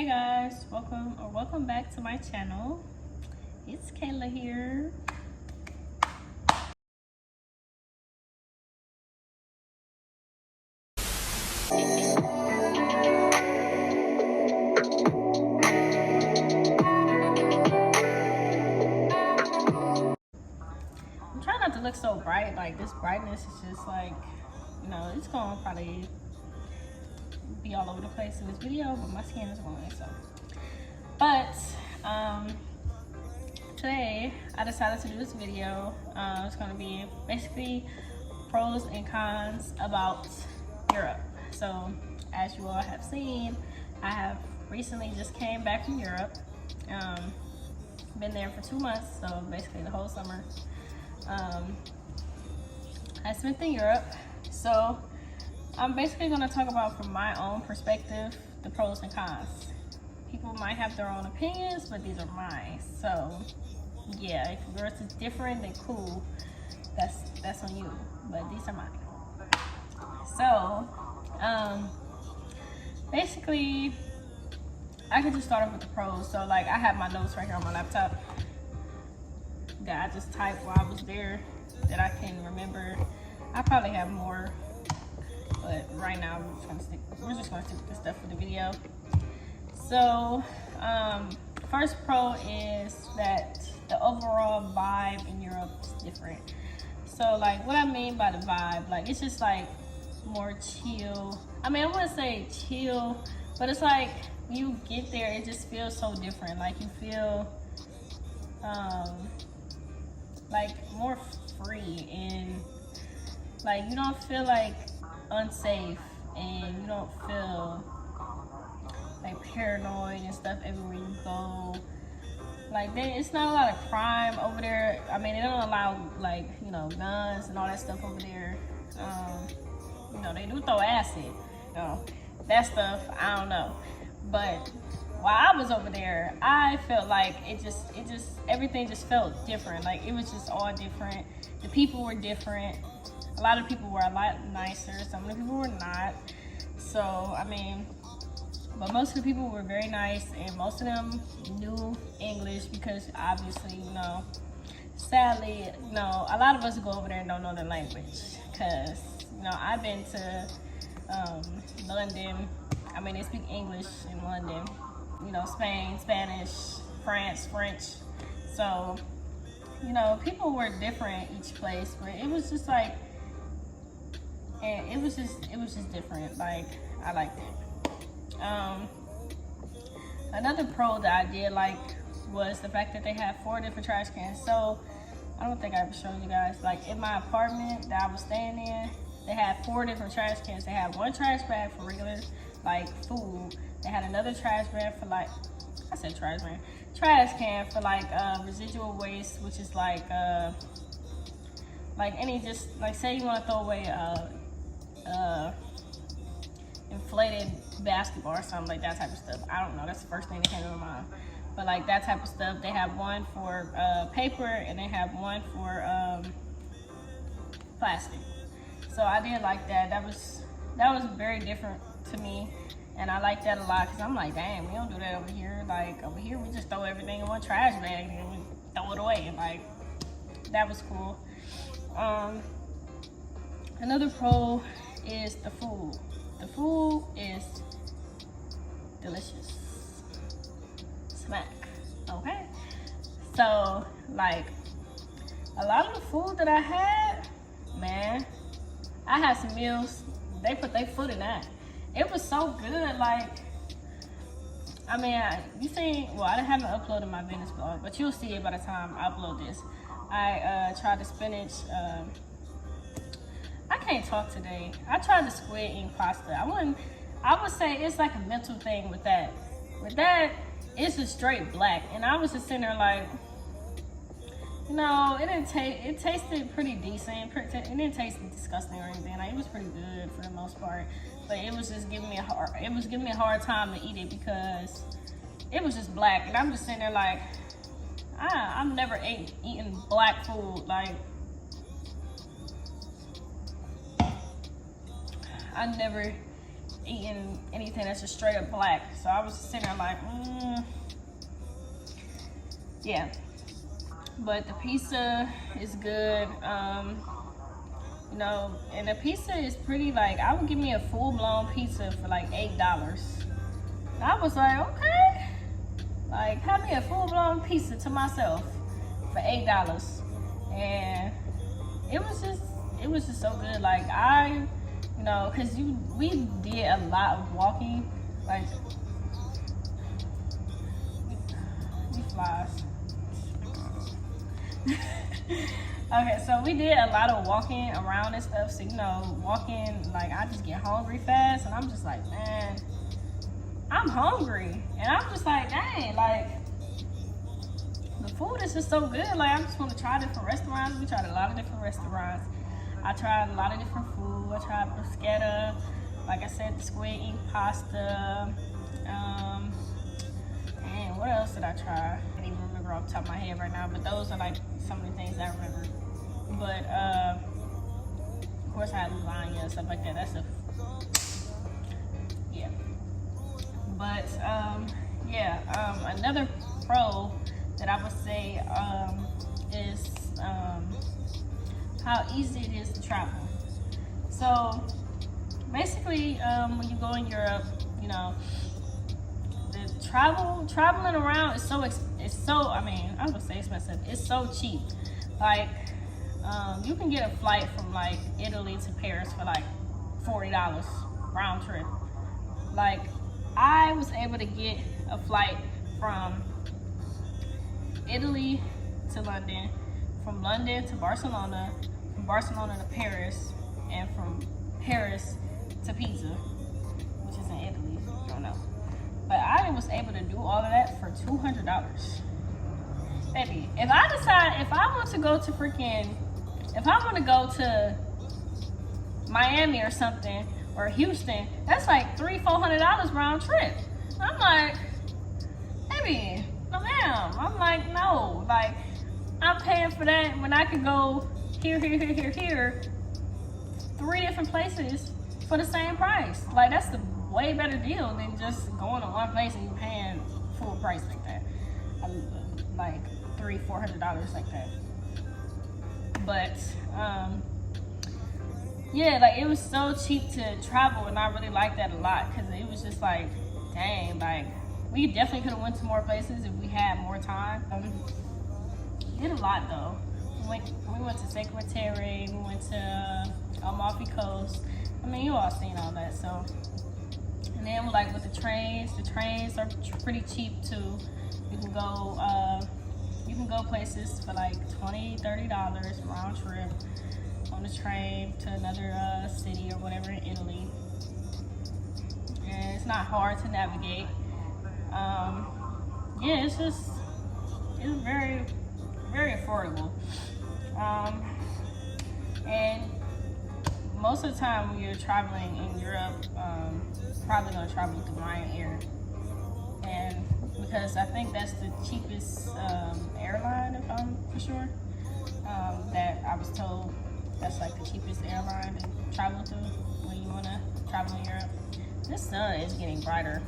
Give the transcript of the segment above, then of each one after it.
guys, welcome back to my channel. It's Kayla here. I'm trying not to look so bright. Like, this brightness is just like, you know, it's gonna probably be all over the place in this video, but my skin is glowing. So, but today I decided to do this video. It's gonna be basically pros and cons about Europe. So, as you all have seen, I have recently just came back from Europe. Been there for 2 months, so basically the whole summer. I spent in Europe, so I'm basically going to talk about from my own perspective the pros and cons. People might have their own opinions, but these are mine. So yeah, if yours is different, then cool, that's on you, but these are mine. So basically I could just start off with the pros. So like, I have my notes right here on my laptop that I just typed while I was there that I can remember. I probably have more, but right now we're just gonna stick with this stuff for the video. So first pro is that the overall vibe in Europe is different. So like, what I mean by the vibe, like, it's just like more chill. I mean, I wouldn't say chill, but it's like when you get there, it just feels so different. Like, you feel like more free, and like you don't feel like unsafe, and you don't feel like paranoid and stuff everywhere you go. Like, it's not a lot of crime over there. I mean, they don't allow, like, you know, guns and all that stuff over there. You know, they do throw acid. You know, that stuff, I don't know. But while I was over there, I felt like everything just felt different. Like, it was just all different. The people were different. A lot of people were a lot nicer. Some of the people were not. So, I mean, but most of the people were very nice, and most of them knew English because obviously, you know, sadly, you know, a lot of us go over there and don't know the language. Because, you know, I've been to London. I mean, they speak English in London. You know, Spain, Spanish, France, French. So, you know, people were different each place, but it was just like, and it was just different. Like, I liked it. Another pro that I did like was the fact that they had 4 different trash cans. So I don't think I ever showed you guys, like, in my apartment that I was staying in, they had 4 different trash cans. They had one trash bag for regular, like, food. They had another trash bag for, like, trash can for like residual waste, which is like any, just like, say you want to throw away inflated basketball or something, like that type of stuff. I don't know, that's the first thing that came to my mind. But like that type of stuff, they have one for paper, and they have one for plastic. So I did like that. That was very different to me, and I like that a lot, because I'm like, damn, we don't do that over here. Like, over here we just throw everything in one trash bag and we throw it away. Like, that was cool. Another pro is the food. The food is delicious. Smack. Okay? So, like, a lot of the food that I had, man, I had some meals, they put their foot in that. It was so good. Like, I mean, you seen, well, I haven't uploaded my Venice vlog, but you'll see it by the time I upload this. I tried the spinach, I can't talk today. I tried the squid ink pasta. I would say it's like a mental thing with that. With that, it's just straight black. And I was just sitting there like, you know, it tasted pretty decent. It didn't taste disgusting or anything. Like, it was pretty good for the most part. But it was just giving me a hard time to eat it because it was just black. And I'm just sitting there like, I've never eaten black food. Like, I never eating anything that's just straight up black. So I was sitting there like, yeah. But the pizza is good. You know, and the pizza is pretty, like, I would give me a full-blown pizza for like $8. I was like, okay. Like, have me a full-blown pizza to myself for $8. And it was just so good. Like, you know, because we did a lot of walking. Like, these flies. Okay, so we did a lot of walking around and stuff. So, you know, walking, like, I just get hungry fast. And I'm just like, man, I'm hungry. And I'm just like, dang, like, the food is just so good. Like, I just want to try different restaurants. We tried a lot of different restaurants. I tried a lot of different food. I tried bruschetta. Like I said, the squid ink pasta. And what else did I try? I can't even remember off the top of my head right now. But those are, like, some of the things I remember. But, of course, I had lasagna and stuff like that. That's yeah. But, yeah, another pro that I would say is how easy it is to travel. So, basically, when you go in Europe, you know, the traveling around is so, I mean, I would say expensive. It's so cheap. Like, you can get a flight from like Italy to Paris for like $40 round trip. Like, I was able to get a flight from Italy to London, from London to Barcelona, from Barcelona to Paris, and from Paris to Pisa, which is in Italy, if you don't know. But I was able to do all of that for $200. Baby, if I want to go to Miami or something, or Houston, that's like $300-400 round trip. I'm like, baby, no ma'am. I'm like, no, like, I'm paying for that when I could go here, 3 different places for the same price. Like, that's the way better deal than just going to one place and you paying full price like that. Like $300-400 like that. But yeah, like, it was so cheap to travel, and I really liked that a lot, because it was just like, dang, like, we definitely could have went to more places if we had more time. Did a lot though. We went to Cinque Terre, we went to Amalfi Coast. I mean, you all seen all that. So, and then like with the trains are pretty cheap too. You can go places for like $20-30 round trip on the train to another city or whatever in Italy. And it's not hard to navigate. Yeah, it's very, very affordable. And most of the time when you're traveling in Europe, probably gonna travel with the Ryanair. And because I think that's the cheapest airline, if I'm for sure, that I was told that's like the cheapest airline to travel to when you wanna travel in Europe. This sun is getting brighter.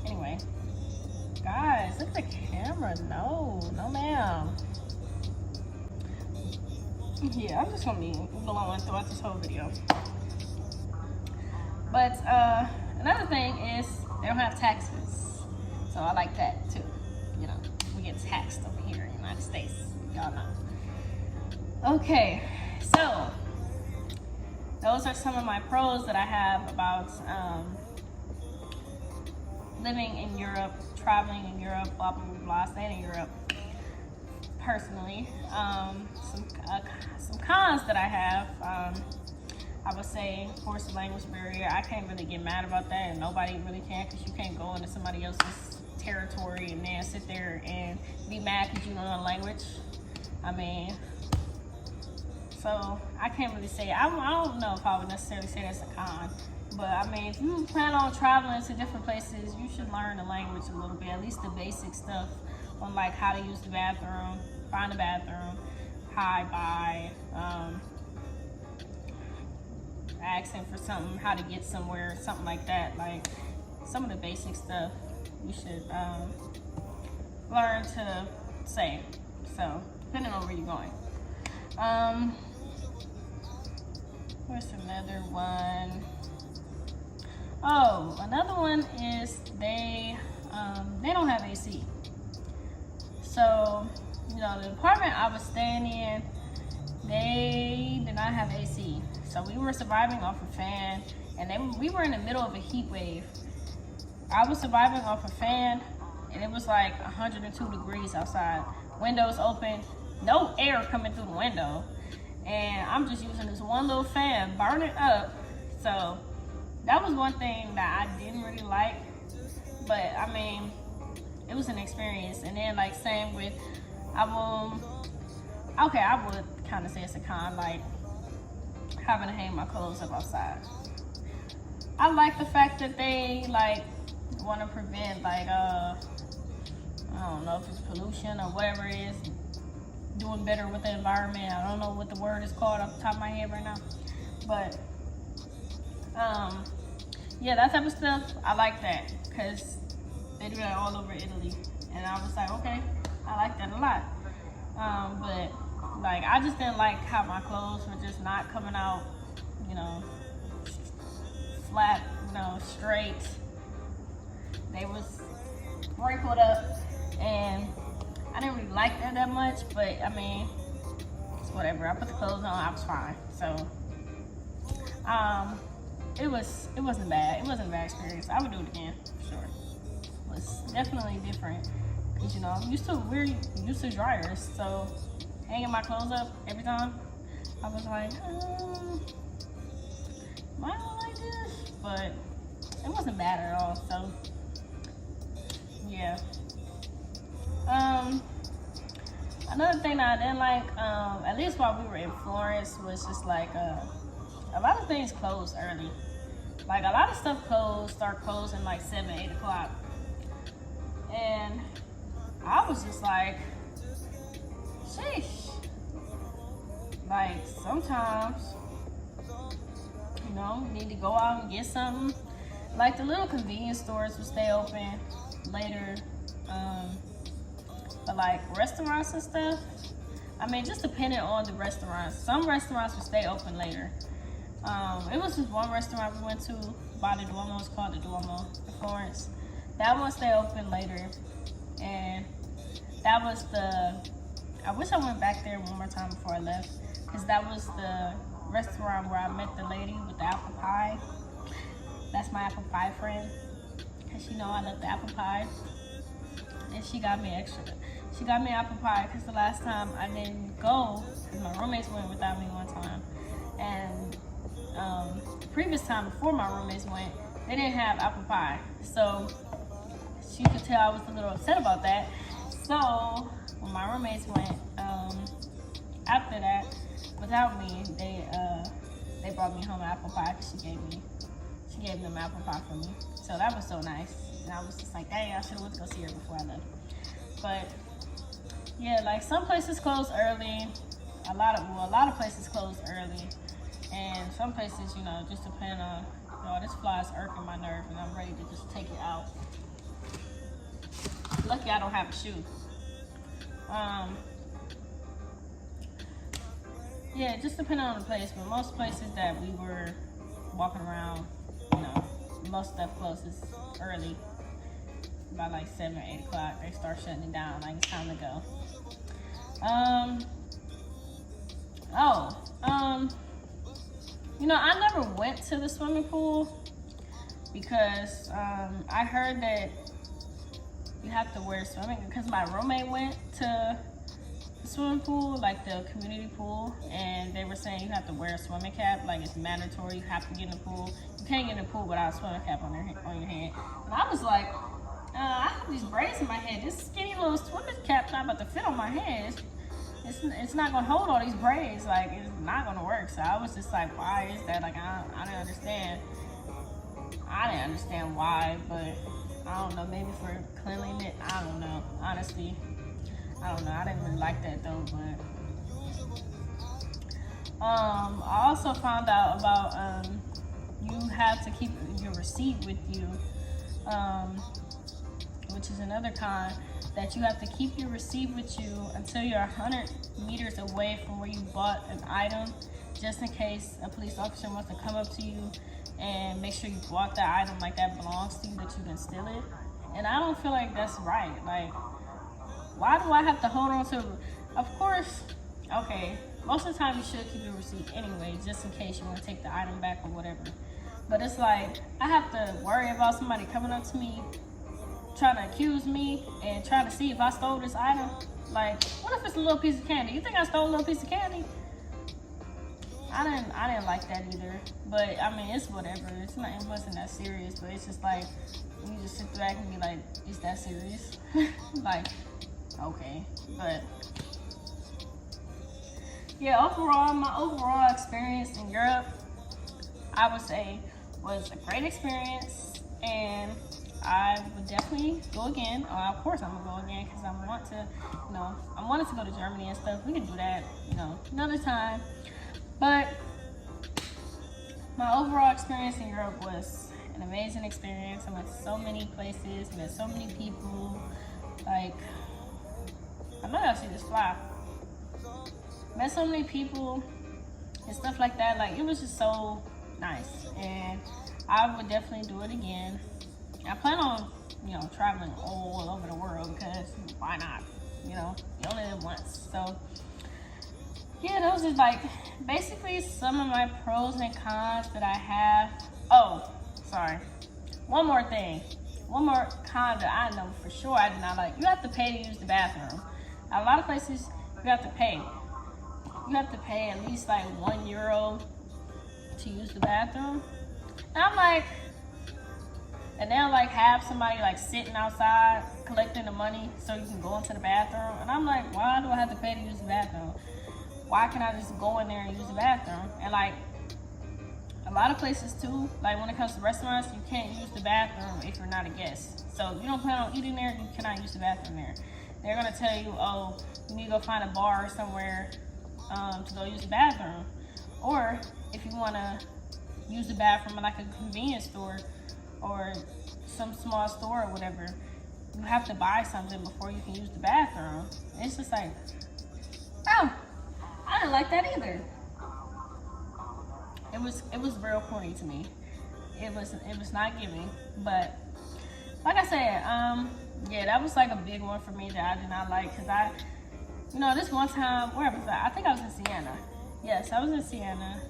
Anyway, guys, look at the camera. No ma'am. Yeah, I'm just gonna be blowing throughout this whole video. But another thing is they don't have taxes, so I like that too. You know, we get taxed over here in the United States, y'all know. Okay, so those are some of my pros that I have about living in Europe, traveling in Europe, blah blah blah, staying in Europe. Personally, some cons that I have. I would say, of course, the language barrier. I can't really get mad about that, and nobody really can, because you can't go into somebody else's territory and then sit there and be mad because you don't know the language. I mean, so I can't really say. I don't know if I would necessarily say that's a con, but I mean, if you plan on traveling to different places, you should learn the language a little bit, at least the basic stuff on like how to use the bathroom, find a bathroom, hi, bye, asking for something, how to get somewhere, something like that. Like some of the basic stuff you should learn to say. So depending on where you're going. Where's another one? Oh, another one is they don't have AC. So, you know, the apartment I was staying in, they did not have AC. So we were surviving off a fan, and we were in the middle of a heat wave. I was surviving off a fan, and it was like 102 degrees outside. Windows open, no air coming through the window. And I'm just using this one little fan, burning up. So that was one thing that I didn't really like. But I mean, it was an experience. And then like same with, I would kind of say it's a con, like having to hang my clothes up outside. I like the fact that they like want to prevent like I don't know if it's pollution or whatever it is, doing better with the environment. I don't know what the word is called off the top of my head right now, but yeah, that type of stuff I like that because they do that all over Italy, and I was like, okay, I like that a lot. But like I just didn't like how my clothes were just not coming out, you know, flat, you know, straight. They was wrinkled up, and I didn't really like that much, but I mean, it's whatever. I put the clothes on, I was fine. So, it wasn't bad. It wasn't a bad experience. I would do it again, for sure. It was definitely different, because you know, we're used to dryers, so hanging my clothes up every time, I was like, am I not like this? But it wasn't bad at all, so, yeah. Another thing that I didn't like, at least while we were in Florence, was just like a lot of things closed early. Like a lot of stuff start closing like 7, 8 o'clock. And I was just like, sheesh. Like sometimes, you know, you need to go out and get something. Like the little convenience stores will stay open later. But like restaurants and stuff, I mean, just depending on the restaurants. Some restaurants will stay open later. It was just one restaurant we went to by the Duomo. It's called the Duomo in Florence. That one stayed open later, and that was I wish I went back there one more time before I left, because that was the restaurant where I met the lady with the apple pie. That's my apple pie friend, because she know I love the apple pie, and she got me extra. She got me apple pie because the last time I didn't go, because my roommates went without me one time, and the previous time before my roommates went, they didn't have apple pie, so she could tell I was a little upset about that. So when my roommates went, after that, without me, they brought me home apple pie because she gave them apple pie for me. So that was so nice, and I was just like, dang, I should have went to go see her before I left. But yeah, like some places close early, a lot of places close early, and some places, you know, just depend on, you know, this fly is irking my nerve, and I'm ready to just take it out. Lucky I don't have a shoe. Yeah, just depending on the place, but most places that we were walking around, you know, most stuff closes early. By like 7 or 8 o'clock, they start shutting it down, like it's time to go. You know, I never went to the swimming pool because I heard that you have to wear swimming, because my roommate went to the swimming pool, like the community pool, and they were saying you have to wear a swimming cap, like it's mandatory, you have to get in the pool. You can't get in the pool without a swimming cap on your head. And I was like, I have these braids in my head. This skinny little swimming cap's not about to fit on my head. It's not gonna hold all these braids. Like, it's not gonna work. So I was just like, why is that? Like, I didn't understand. I didn't understand why, but I don't know. Maybe for cleanliness. I don't know. Honestly, I don't know. I didn't really like that though. But I also found out about you have to keep your receipt with you, which is another con, that you have to keep your receipt with you until you're 100 meters away from where you bought an item, just in case a police officer wants to come up to you and make sure you bought that item like that belongs to you, that you didn't steal it. And I don't feel like that's right. Like, why do I have to hold on to, of course, okay, most of the time you should keep your receipt anyway, just in case you want to take the item back or whatever. But it's like, I have to worry about somebody coming up to me, trying to accuse me, and trying to see if I stole this item. Like, what if it's a little piece of candy? You think I stole a little piece of candy? I didn't like that either. But I mean, it's whatever. It wasn't that serious. But it's just like, you just sit back and be like, is that serious? Like, okay. But yeah, overall, my overall experience in Europe, I would say, was a great experience, and I would definitely go again. Of course I'm gonna go again, because I want to, I wanted to go to Germany and stuff. We can do that, another time. But my overall experience in Europe was an amazing experience. I went to so many places, met so many people. Like, I know y'all see this fly. Met so many people and stuff like that. Like, it was just so nice, and I would definitely do it again. I plan on, traveling all over the world, because why not? You only live once. So yeah, those are like basically some of my pros and cons that I have. Oh, sorry. One more thing. One more con that I know for sure I do not like. You have to pay to use the bathroom. A lot of places you have to pay. You have to pay at least like €1 to use the bathroom. And I'm like, and they'll like have somebody like sitting outside collecting the money so you can go into the bathroom. And I'm like, why do I have to pay to use the bathroom? Why can't I just go in there and use the bathroom? And like, a lot of places too, like when it comes to restaurants, you can't use the bathroom if you're not a guest. So if you don't plan on eating there, you cannot use the bathroom there. They're gonna tell you, oh, you need to go find a bar or somewhere to go use the bathroom. Or if you wanna use the bathroom in like a convenience store or some small store or whatever, you have to buy something before you can use the bathroom. It's just like, oh, I didn't like that either. It was real corny to me. It was not giving. But like I said, yeah, that was like a big one for me that I did not like, because I, this one time, where was I? I think I was in Siena. Yes, I was in Siena.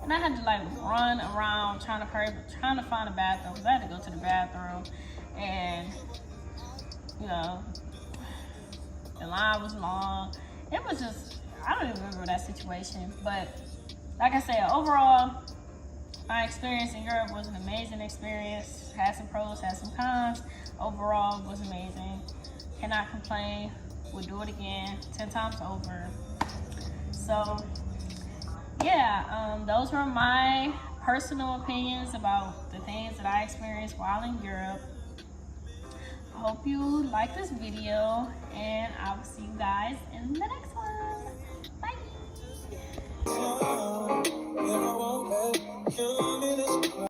And I had to like run around trying to find a bathroom, because I had to go to the bathroom, and the line was long. It was just, I don't even remember that situation. But like I said, overall, my experience in Europe was an amazing experience. Had some pros, had some cons. Overall, was amazing. Cannot complain. Would do it again 10 times over. So yeah, those were my personal opinions about the things that I experienced while in Europe. I hope you like this video, and I will see you guys in the next one. Bye.